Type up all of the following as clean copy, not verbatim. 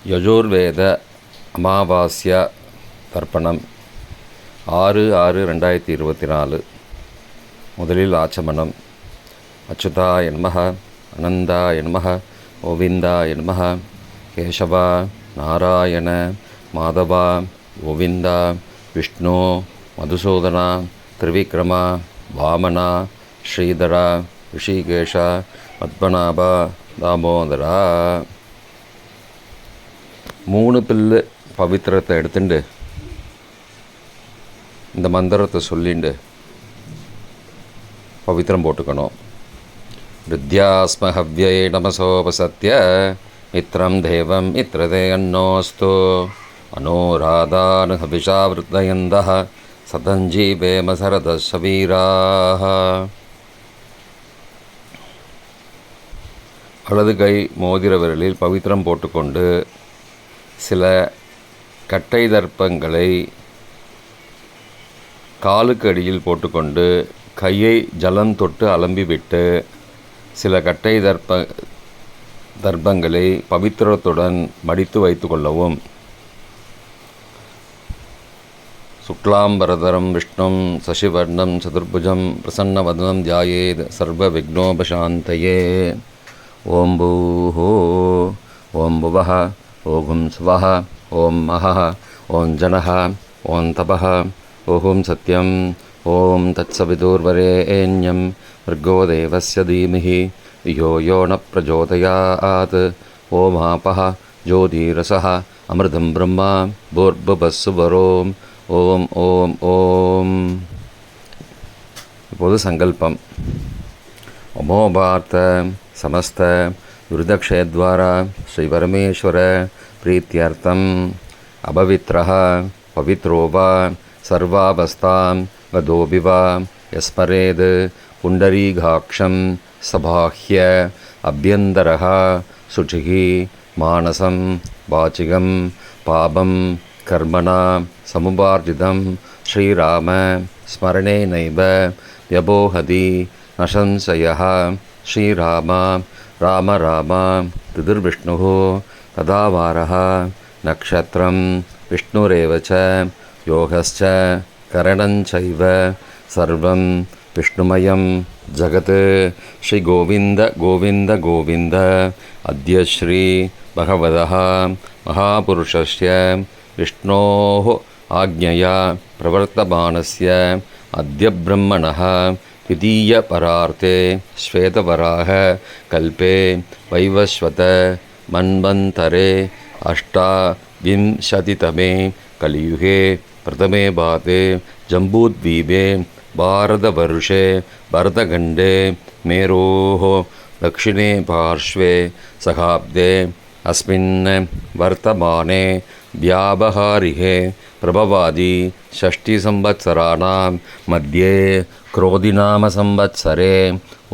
யஜுர்வேத அமாவாஸ்யா தர்ப்பணம் 6/6/2024. முதலில் ஆச்சமனம். அச்சுதாய நமஹ, அனந்தாய நமஹ, கோவிந்தாய நமஹ, கேசவா, நாராயண, மாதவா, கோவிந்தா, விஷ்ணு, மதுசூதனா, திரிவிக்ரமா, வாமனா, ஸ்ரீதரா, ரிஷிகேஷா, பத்மநாபா, தாமோதரா. 3 பில்லு பவித்திரத்தை எடுத்துட்டு இந்த மந்திரத்தை சொல்லிண்டு பவித்திரம் போட்டுக்கணும். வித்யாஸ்மஹவ்யை நமசோபசத்ய மித்ரம் தேவம் மித்ரதே அன்னோஸ்து அனோராதானு ஹபிஷாவிருத்தயந்தः சதஞ்சீவேம சரதசவீராः. வலது கை மோதிர விரலில் பவித்திரம் போட்டுக்கொண்டு சில கட்டை தர்ப்பங்களை காலுக்கு அடியில் போட்டுக்கொண்டு கையை ஜலம் தொட்டு அலம்பிவிட்டு சில கட்டை தர்ப்பங்களை பவித்திரத்துடன் மடித்து வைத்து கொள்ளவும். சுக்லாம்பரதரம் விஷ்ணும் சசிவர்ணம் சதுர்புஜம் பிரசன்னவதனம் தியாயேத் சர்வ விக்னோபசாந்தயே. ஓம் பூஹோ ஓம் புவஹ ஓம் சுவஹ ஓம் மஹஹ ஓம் ஜனஹ ஓம் தபஹ ஓம் சத்யம் ஓம் தத்சவிதுர்வரேண்யம் ர்கோ தேவஸ்ய தீமஹி யோ யோ ந பிரச்சோதயாத். ஓம் ஆபஹ ஜோதிரசஹ அமிர்தம் பிரம்மா பூர்புவஸ்சுவரோம். ஓம் ஓம் ஓம். இப்போது சங்கல்பம். அமோபார்த்த சமஸ்த விருதக்ஷயத்வாரா ஸ்ரீ பரமேஸ்வர பிரீத்தியர்த்தம் அபவித்ரஹ பவித்ரோ வா சர்வாவஸ்தாம் கதோபி வா யஸ்மரேத் புண்டரீகாக்ஷம் சபாஹ்ய அப்யந்தரஹ சுச்சிஹி மானசம் வாச்சிகம் பாபம் கர்மணா சமுபார்ஜிதம் ஸ்ரீராம ஸ்மரணேனைவ வ்யபோஹதி நசம்சயः. ஸ்ரீராம ராம ராம திதிர்விஷ்ணுः ததாவாரः நக்ஷத்ரம் விஷ்ணுரேவ ச யோகஸ்ச கரணஞ்சைவ சர்வம் விஷ்ணுமயம் ஜகத். ஸ்ரீ கோவிந்த கோவிந்த கோவிந்த. அத்ய ஸ்ரீ பகவதः மகாபுருஷஸ்ய விஷ்ணோः ஆக்ஞயா பிரவர்த்தமானஸ்ய அத்ய பிரம்மணः द्वितीय परार्थे श्वेतवराह कल्पे वैवस्वत मन्वन्तरे अष्टाविंशतितमे कलियुगे प्रथमे पादे जम्बूद्वीपे भारतवर्षे भरतखण्डे मेरोः दक्षिणे पार्श्वे सहाब्दे अस्मिन् वर्तमाने व्यावहारिके प्रभवादि षष्टिसंवत्सराणां मध्ये क्रोधिनामसंवत्सरे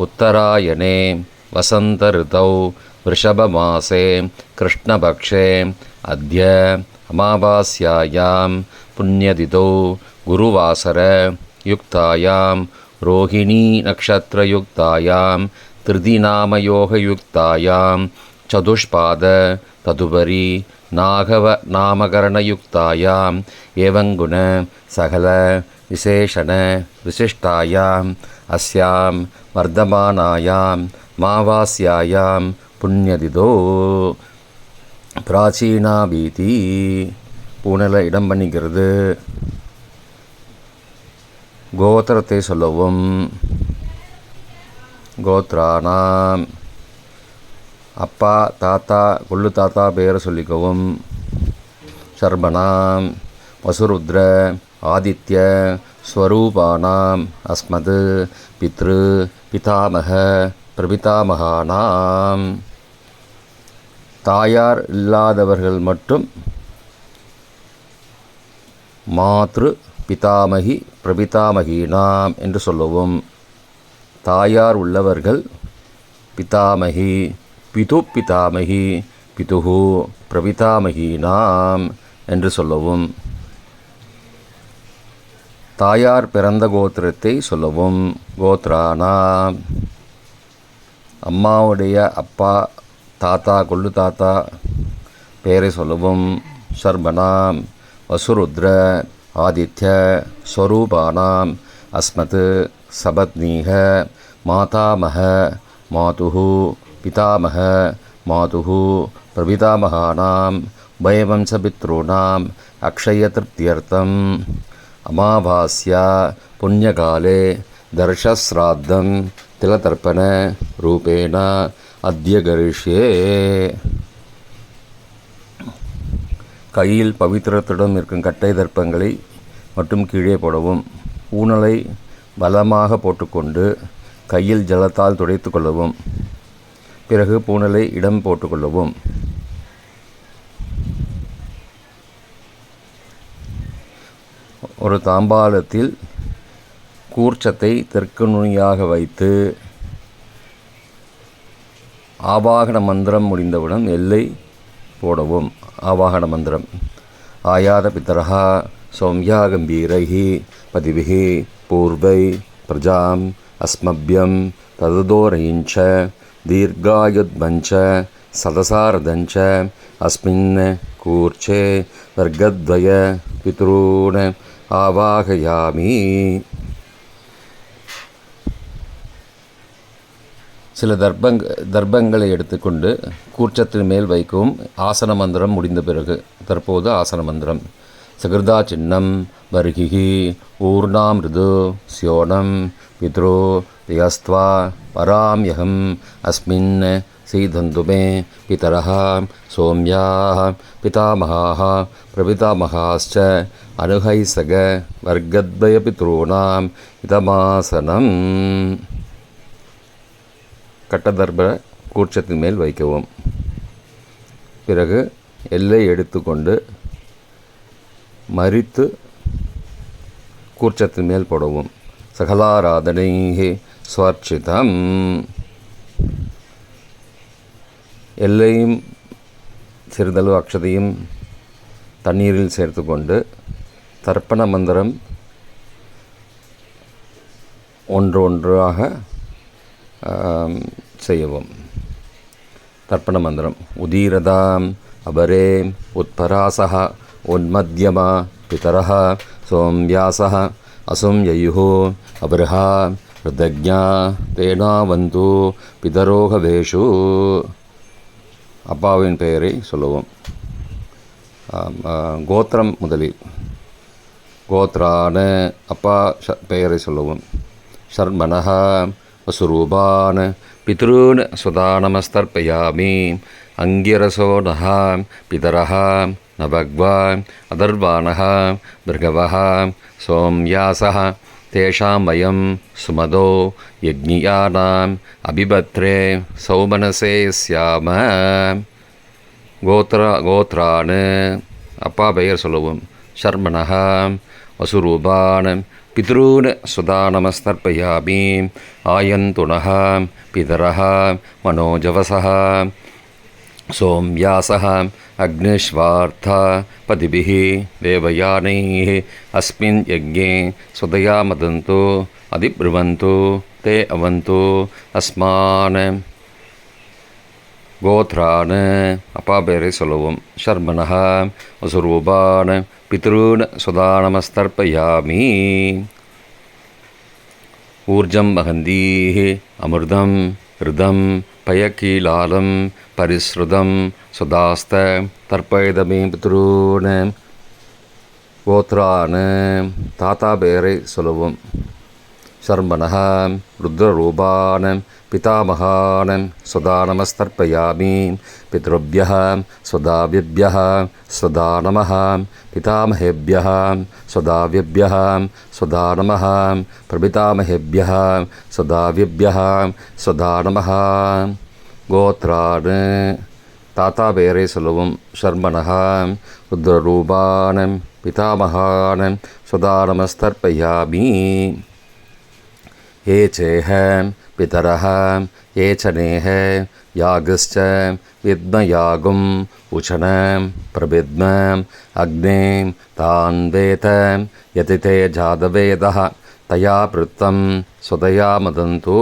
उत्तरायणे वसन्तऋतौ वृषभमासे कृष्णपक्षे अद्य अमावास्यायां पुण्यतिथौ गुरुवासरयुक्तायां रोहिणीनक्षत्रयुक्तायां त्रिदिनामयोगयुक्तायां चतुष्पाद तदुपरि नागवनामकरणयुक्तायाम् एवङ्गुण सकल विशेषण विशिष्टायाम् अस्यां वर्धमानायां मावास्यायां पुण्यतिथौ பிராச்சீனா பீதி. பூனல இடம் பண்ணிக்கிறது. கோத்திரத்தை சொல்லவும். கோத்ரானாம் அப்பா தாத்தா கொள்ளு தாத்தா பேரை சொல்லிக்கவும். சர்பணாம் வசுருத்ர ஆதித்ய ஸ்வரூபானாம் அஸ்மத் பித்ரு பிதாமக பிரபிதாமகானாம். தாயார் இல்லாதவர்கள் மட்டும் மாத்ரு பிதாமகி பிரபிதாமகீனாம் என்று சொல்லவும். தாயார் உள்ளவர்கள் பிதாமகி பிது பிதாமகி பிதுகு பிரபிதாமகீனாம் என்று சொல்லவும். தாயார் பிறந்த கோத்திரத்தை சொல்லவும். கோத்ரானாம் அம்மாவுடைய அப்பா தாத்தா கொள்ளு தாத்தா பெயரை சொல்லவும். ஷர்மணாம் வசுருத்ர ஆதித்ய ஸ்வரூபானாம் அஸ்மத் சபத்னீக மாதாமஹ மாதுஹு பிதாமஹ மாதுஹு பிரபிதாமகானாம் உபயவம்சபித்ॄணாம் அக்ஷயத்ருப்தியர்த்தம் அமாவாஸ்யா புண்ணியகாலே தர்ஷஸ்ராத்தம் திலதர்ப்பண ரூபேண அத்ய கரிஷ்யே. கையில் பவித்திரத்துடன் இருக்கும் கட்டை தர்ப்பங்களை மட்டும் கீழே போடவும். பூனலை பலமாக போட்டுக்கொண்டு கையில் ஜலத்தால் துடைத்து கொள்ளவும். பிறகு பூனலை இடம் போட்டுக்கொள்ளவும். ஒரு தாம்பாளத்தில் கூர்ச்சத்தை தெற்கு நுனியாக வைத்து ஆவாகன மந்திரம் முடிந்தவுடன் எல்லை போடவும். ஆவாகன மந்திரம் ஆயாத பித்தரஹா சௌமியா கம்பீரைஹி பதிபிஹி பூர்வை பிரஜாம் அஸ்மபியம் தததோரயிஞ்ச தீர்காயுத்மஞ்ச சதசாரதஞ்ச அஸ்மின் கூர்ச்சே வர்க்கத்வய பித்ரூண ஆவாகயாமி. சில தர்ப்பங்களை எடுத்துக்கொண்டு கூர்ச்சத்தின் மேல் வைக்கவும். ஆசன மந்திரம் முடிந்த பிறகு தற்போது ஆசன மந்திரம். சகிருதா சின்னம் பர்ஹிஹி ஊர்ணாமிருது ஸ்யோனம் பித்ரோ யஸ்த்வா பராம்யகம் அஸ்மின் சீதந்துமே பிதரஹ சோம்யாஹ பிதாமகாஹ பிரபிதாமகாஸ்ச அனுகைசக வர்க்கத்வய பித்ரூணாம் இதமாசனம். கட்டதர்ப கூர்ச்சத்தின் மேல் வைக்கவும். பிறகு எல்லை எடுத்துக்கொண்டு மறித்து கூர்ச்சத்தின் மேல் போடவும். சகலாராதனை ஸ்வர்ச்சிதம். எல்லையும் சிறிதளவு அக்ஷதையும் தண்ணீரில் சேர்த்து கொண்டு தர்ப்பண மந்திரம் ஒன்றாக செய்யவும். தர்ப்பண மந்திரம் உதீரதாம் அபரே உத்பராசஹ உன்மத்யமா பிதரஹ சோம்யாசஹ அசும் யயுஹோ அபர்ஹா ருதக்ஞா தேனாவந்து பிதரோகவேஷு. அப்பாவின் பெயரை சொல்லவும். கோத்திரம் முதலில் கோத்ரான அப்பா பெயரை சொல்லவும். ஷர்மணஹ வசுரூபான் பித்ருன் சுதானமஸ்தர்ப்பயாமி அங்கிரசோ நஹ பிதரஹ நபக்வா அதர்வாணஹ பிருகவஹ சோம்யாசஹ தேஷாம் வயம் சுமதோ யக்ஞியானாம் அபிபத்ரே சௌமனசே ஸ்யாம. கோத்ரான் அப்பா பெயர் சொல்லவும். ஷர்மணஹ வசுரூபான் பித்ருன் சுதானமஸ்தர்ப்பயாமி ஆயந்துனஹ பிதரஹ மனோஜவசஹ சோம்யாசஹ அக்னிஷ்வார்த்த பதிபிஹ தேவயானைः அஸ்மின் யஜ்ஞே சுதயா மதந்து அதிப்ருவந்து தே அவந்து அஸ்மான். கோத்ரான் அப்பா பெயரை சொல்லவும். ஷர்மணஹ வசுரூபான் பித்ருன் சுதானமஸ்தர்ப்பயாமி. ஊர்ஜம் வகந்தீः அமிர்தம் ஹிருதம் பயக்கீலாலம் பரிஸ்ருதம் சுதாஸ்த தர்ப்பயதமே பித்ரூன். கோத்ரான் தாத்தா பெயரை சொல்லவும். ஷர்மணஹ ருத்ரரூபான் பிதாமகான் சுதானமஸ்தர்ப்பயாமி பித்ருभ्यः சுதாவிभ्यः சுதாநமः பிதாமகேभ्यः சுதாவிभ्यः சுதாநமः பிரபிதாமகேभ्यः சுதாவிभ्यः சுதாநமः. கோத்ரான் தாத்தா பெயரை சொல்லவும். ஷர்மணஹ ருத்ரரூபான் பிதாமகான் சுதானமஸ்தர்ப்பயாமி. ये चेह पितरः ये च नेह यागश्च विद्मयागुं उचन प्रविद्म अग्ने तान् वेत यति ते जातवेदः तया पृत्तं स्वदया मदन्तु.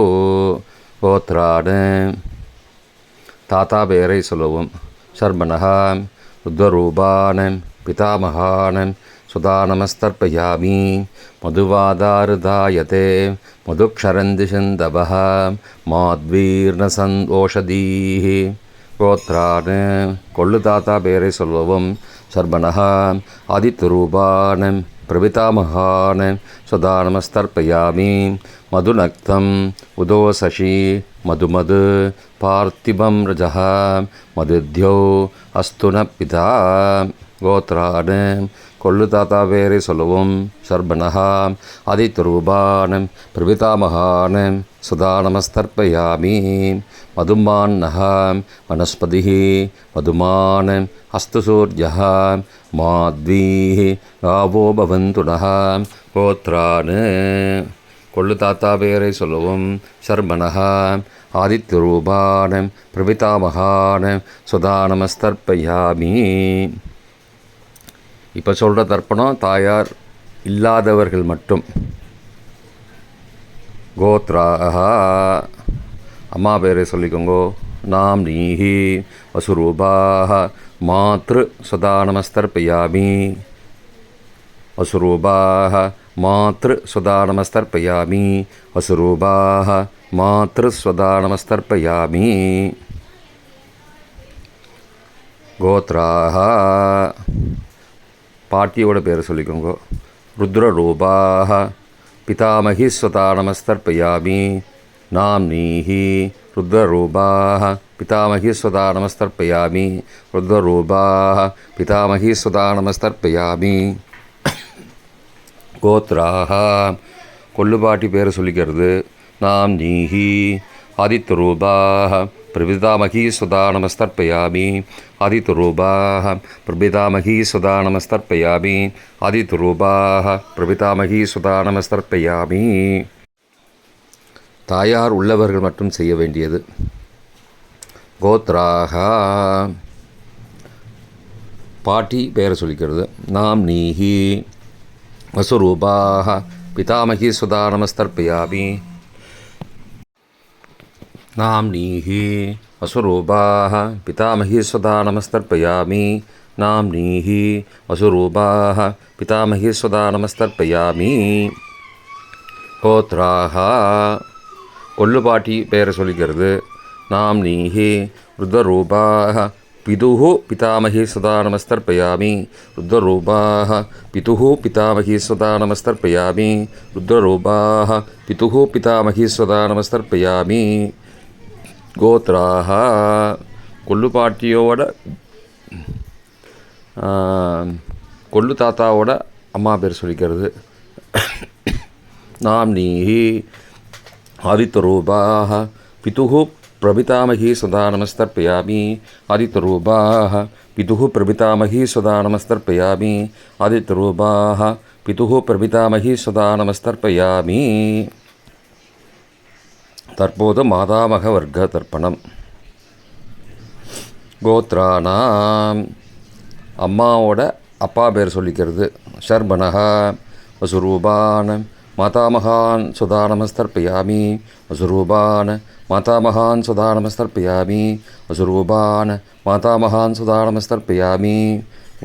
கோத்ரான் தாத்தா பெயரை சொல்லவும். ஷர்மணஹ ருத்ரரூபான் பிதாமகான் சுதா நமஸ்தர்ப்பயாமி மதுவாதாருதாயதே மதுக்ஷரந்தி சிந்தவः மாத்வீர்ணசந்தோஷதீः கோத்ரான் கொள்ளு தாத்தா பேரை சொல்லவும் சர்பணः ஆதித்யரூபான் பிரபிதாமகான் சுதா நமஸ்தர்ப்பயாமி மதுநக்தம் உதோ சசி மதுமது பார்த்திபம் ரஜः மதுத்யோ அஸ்துன பிதா கோத்ரான் கொள்ளு தாத்தா பேரை சொல்லவும் சர்பணः ஆதித்யரூபான் பிரபிதாமகான் சுதா நமஸ்தர்ப்பயாமி மதுமான்னः வனஸ்பதிः மதுமான் அஸ்து சூர்யः மாத்வீः காவோ பவந்து நः கோத்ரான் கொள்ளு தாத்தா பேரை சொல்லவும் சர்பணः ஆதித்யரூபான் பிரபிதாமகான் சுதா நமஸ்தர்ப்பயாமி. இப்போ சொல்கிற தர்ப்பணம் தாயார் இல்லாதவர்கள் மட்டும். கோத்ராஹ அம்மா பேரை சொல்லிக்கோங்கோ. நாம் நீஹி வசுரூபாஹ மாத்ரு சுதா நமஸ்தர்ப்பயாமி வசுரூபாஹ மாத்ரு சுதா நமஸ்தர்ப்பயாமி வசுரூபாஹ மாத்ரு சுதா நமஸ்தர்ப்பயாமி. கோத்ராஹ பாட்டியோட பேரை சொல்லிக்கோங்க. ருத்ரரூபாஹ பிதாமகி ஸ்வதா நமஸ்தர்ப்பயாமி நாம் நீஹி ருத்ரரூபாஹ பிதாமகி ஸ்வதா நமஸ்தர்ப்பயாமி ருத்ரரூபாஹ பிதாமகி ஸ்வதா நமஸ்தர்ப்பயாமி. கோத்ராஹ கொள்ளுபாட்டி பேரை சொல்லிக்கிறது. நாம் நீஹி ஆதித்யரூபாஹ பிரபிதாமகி சுதா நமஸ்தர்ப்பயாமி ஆதித்யரூபாஹ பிரபிதாமகி சுதா நமஸ்தர்ப்பயாமி ஆதித்யரூபாஹ பிரபிதாமகி சுதா நமஸ்தர்ப்பயாமி. தாயார் உள்ளவர்கள் மட்டும் செய்ய வேண்டியது. கோத்ராஹ பாட்டி பேரை சொல்லிக்கிறது. நாம் நீஹி வசுரூபாஹ பிதாமகி சுதா நமஸ்தர்ப்பயாமி நாம் நீஹி வசுரூபாஹ பிதாமகி சுதா நமஸ்தர்ப்பயாமி நாம் நீஹி வசுரூபாஹ பிதாமகி சுதா நமஸ்தர்ப்பயாமி. கோத்ராஹ கொள்ளுபாட்டி பேரை சொல்லிக்கிறது. நாம் நீஹி ருத்ரரூபாஹ பிதுஹு பிதாமகி சுதா நமஸ்தர்ப்பயாமி ருத்ரரூபாஹ பிதுஹு பிதாமகி சுதா நமஸ்தர்ப்பயாமி ருத்ரரூபாஹ பிதுஹு பிதாமகி சுதா நமஸ்தர்ப்பயாமி. கோத்ராஹ கொள்ளுப்பாட்டியோட கொள்ளு தாத்தாவோட அம்மா பேர் சொல்லிக்கிறது. நாம் நீஹி ஆதித்யரூபாஹ பிதுஹு பிரபிதாமகி சுதா நமஸ்தர்ப்பயாமி ஆதித்யரூபாஹ பிதுஹு பிரபிதாமகி சுதா நமஸ்தர்ப்பயாமி ஆதித்யரூபாஹ பிதுஹு பிரபிதாமகி சுதா நமஸ்தர்ப்பயாமி. தற்போது மாதாமக வர்க்க தர்ப்பணம். கோத்ரானாம் அம்மாவோட அப்பா பேர் சொல்லிக்கிறது. ஷர்பணஹ வசுரூபான் மாதாமகான் சுதா நமஸ்தர்ப்பயாமி வசுரூபான் மாதாமகான் சுதா நமஸ்தர்ப்பயாமி வசுரூபான் மாதாமகான் சுதா நமஸ்தர்ப்பயாமி.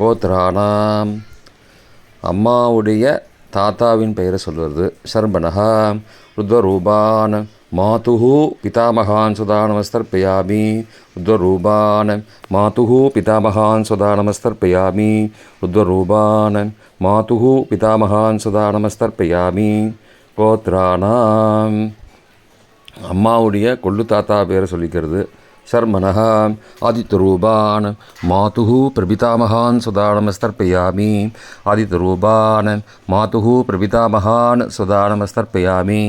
கோத்ரானாம் அம்மாவுடைய தாத்தாவின் பெயரை சொல்வது. ஷர்பணஹ ருத்ரரூபான் மாதுஹு பிதாமகான் சுதா நமஸ்தர்ப்பயாமி ருத்ரரூபான் மாதுஹு பிதாமகான் சுதா நமஸ்தர்ப்பயாமி ருத்ரரூபான் மாதுஹு பிதாமகான் சுதா நமஸ்தர்ப்பயாமி. கோத்ரானாம் அம்மாவுடைய கொள்ளு தாத்தா பேரை சொல்லிக்கிறது. ஷர்மணஹ ஆதித்யரூபான் மாதுஹு பிரபிதாமகான் சுதா நமஸ்தர்ப்பயாமி ஆதித்யரூபான் மாதுஹு பிரபிதாமகான் சுதா நமஸ்தர்ப்பயாமி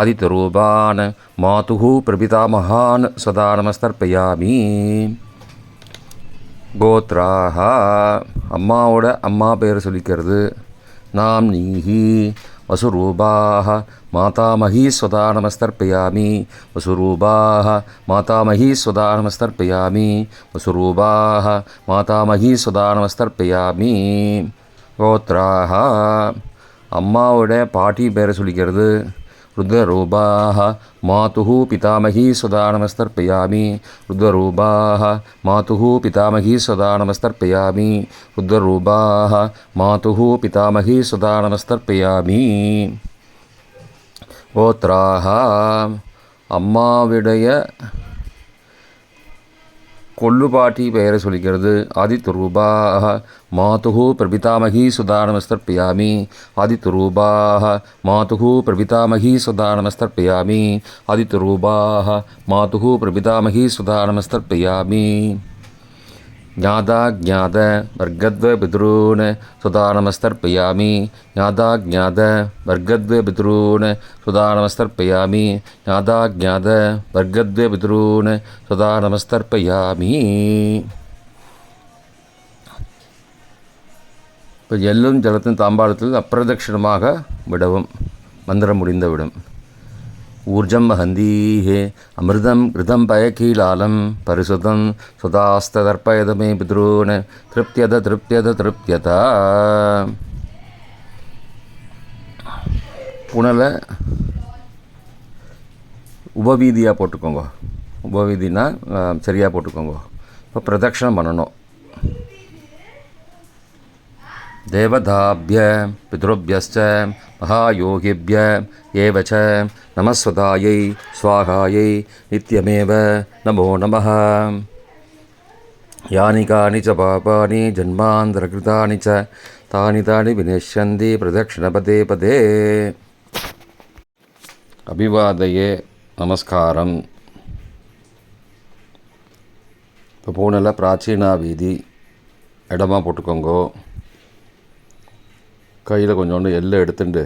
ஆதித்யரூபான் மாதுஹு பிரபிதாமகான் சுதா நமஸ்தர்ப்பயாமி. கோத்ராஹ அம்மாவோட அம்மா பேரை சொல்லிக்கிறது. நாம் நீஹி வசுரூபாஹ மாதாமகி சுதா நமஸ்தர்ப்பயாமி வசுரூபாஹ மாதாமகி சுதா நமஸ்தர்ப்பயாமி வசுரூபாஹ மாதாமகி சுதா நமஸ்தர்ப்பயாமி. கோத்ராஹ அம்மாவோட பாட்டி பேரை சொல்லிக்கிறது. रुद्ररूपाः मातुः पितामही स्वदा नमस्तर्पयामि रुद्ररूपाः मातुः पितामही स्वदा नमस्तर्पयामि रुद्ररूपाः मातुः पितामही स्वदा नमस्तर्पयामि गोत्राः அம்மாவுடைய கொள்ளுப்பாட்டி பெயரை சொல்லிக்கிறது. ஆதித்யரூபாः மாதுः பிரபிதாமகி சுதா நமஸ்தர்ப்பயாமி ஆதித்யரூபாः மாதுः பிரபிதாமகி சுதா நமஸ்தர்ப்பயாமி ஆதித்யரூபாः மாதுः பிரபிதாமகி சுதா நமஸ்தர்ப்பயாமி ज्ञाता वर्गद्वपितॄन् सुधा नमस्तर्पयामि ज्ञाता वर्गद्वपितॄन् सुधा नमस्तर्पयामि ज्ञाता वर्गद्वपितॄन् सुधा नमस्तर्पयामि இப்போ எள்ளும் ஜலத்தின் தாம்பாளத்தில் அப்பிரதட்சிணமாக விடவும் மந்திரம் முடிந்துவிடும். ஊர்ஜம் வஹந்தீஹே அமிர்தம் கிருதம் பயகீலாலம் பரிசுதம் சுதாஸ்ததர்ப்பயதமே பித்ரூன் திருப்தியத புனலை உபவீதியாக போட்டுக்கோங்க. உபவீதினா சரியாக போட்டுக்கோங்க. இப்போ பிரதட்சணம் பண்ணணும். தேவதாபிய பித்ருபியஸ்ச மகாயோகிபிய ஏவச்ச நமஸ்வதாயை ஸ்வாகாயை நித்யமேவ நமோ நமः. யானி கானி ச பாபானி ஜன்மாந்தரகிருதானி ச தானி தானி விநஷ்யந்தி பிரதட்சிணபதே பதே. அபிவாதையே நமஸ்காரம். இப்போ பூனலை பிராச்சீனா வீதி இடமா போட்டுக்கோங்கோ. கையில் கொஞ்சோண்டு எள்ளு எடுத்துட்டு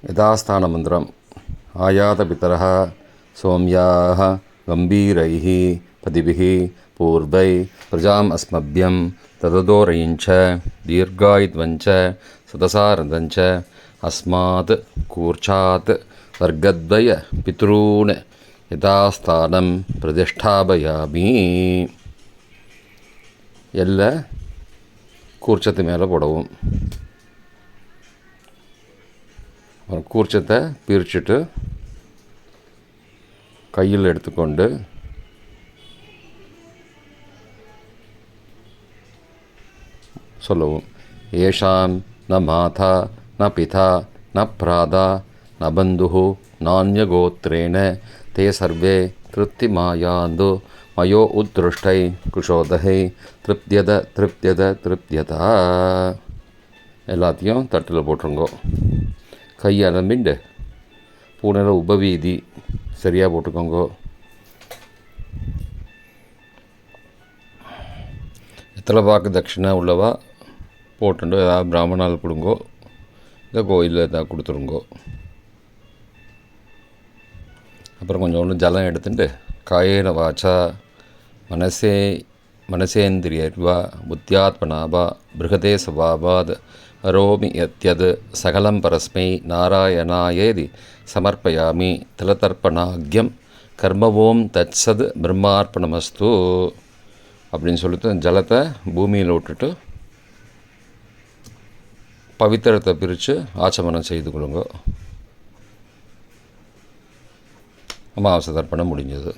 யதாஸ்தான மந்திரம் ஆயாத பிதரः சோம்யாः கம்பீரைः பதிபிः பூர்வை பிரஜாம் அஸ்மபியம் தததோரயிஞ்ச தீர்காயுத்வஞ்ச சதசாரதஞ்ச அஸ்மாத் கூர்ச்சாத் வர்க்கத்வய பித்ரூன் யதாஸ்தானம் பிரதிஷ்டாபயாமி. எல்லை கூர்ச்சத்து மேலே போடவும். அப்புறம் கூர்ச்சத்தை பிரிச்சுட்டு கையில் எடுத்துக்கொண்டு சொல்லவும். ஏஷாம் ந மாதா ந பிதா ந பிராதா ந பந்துஹு நான்யகோத்ரேண தே சர்வே திருப்திமாயாந்து மயோ உத்ருஷ்டை குஷோதகை திருப்தியதா. எல்லாத்தையும் தட்டில் போட்டுருங்கோ. கையை அலம்பிண்டு பூனலை உபவீதி சரியாக போட்டுக்கோங்கோ. எத்தனை பாக்கு தட்சிணை உள்ளவா போட்டுண்டு ஏதாவது பிராமணால் கொடுங்கோ, இந்த கோயிலில் ஏதாவது கொடுத்துருங்கோ. அப்புறம் கொஞ்சோண்டு ஜலம் எடுத்துட்டு காயேன வாச்சா மனசேந்திரியர்வா புத்தியாத்மனாவா பிருகதே சவாபாத் கரோமி யத்யத் சகலம் பரஸ்மை நாராயணாயேதி சமர்ப்பயாமி திலதர்ப்பணாக்யம் கர்மவோம் தத்சத் பிரம்மார்ப்பணமஸ்து அப்படின்னு சொல்லிட்டு ஜலத்தை பூமியில் விட்டுட்டு பவித்திரத்தை பிரித்து ஆச்சமனம் செய்து கொள்ளுங்க. அமாவாசை தர்ப்பணம் முடிஞ்சது.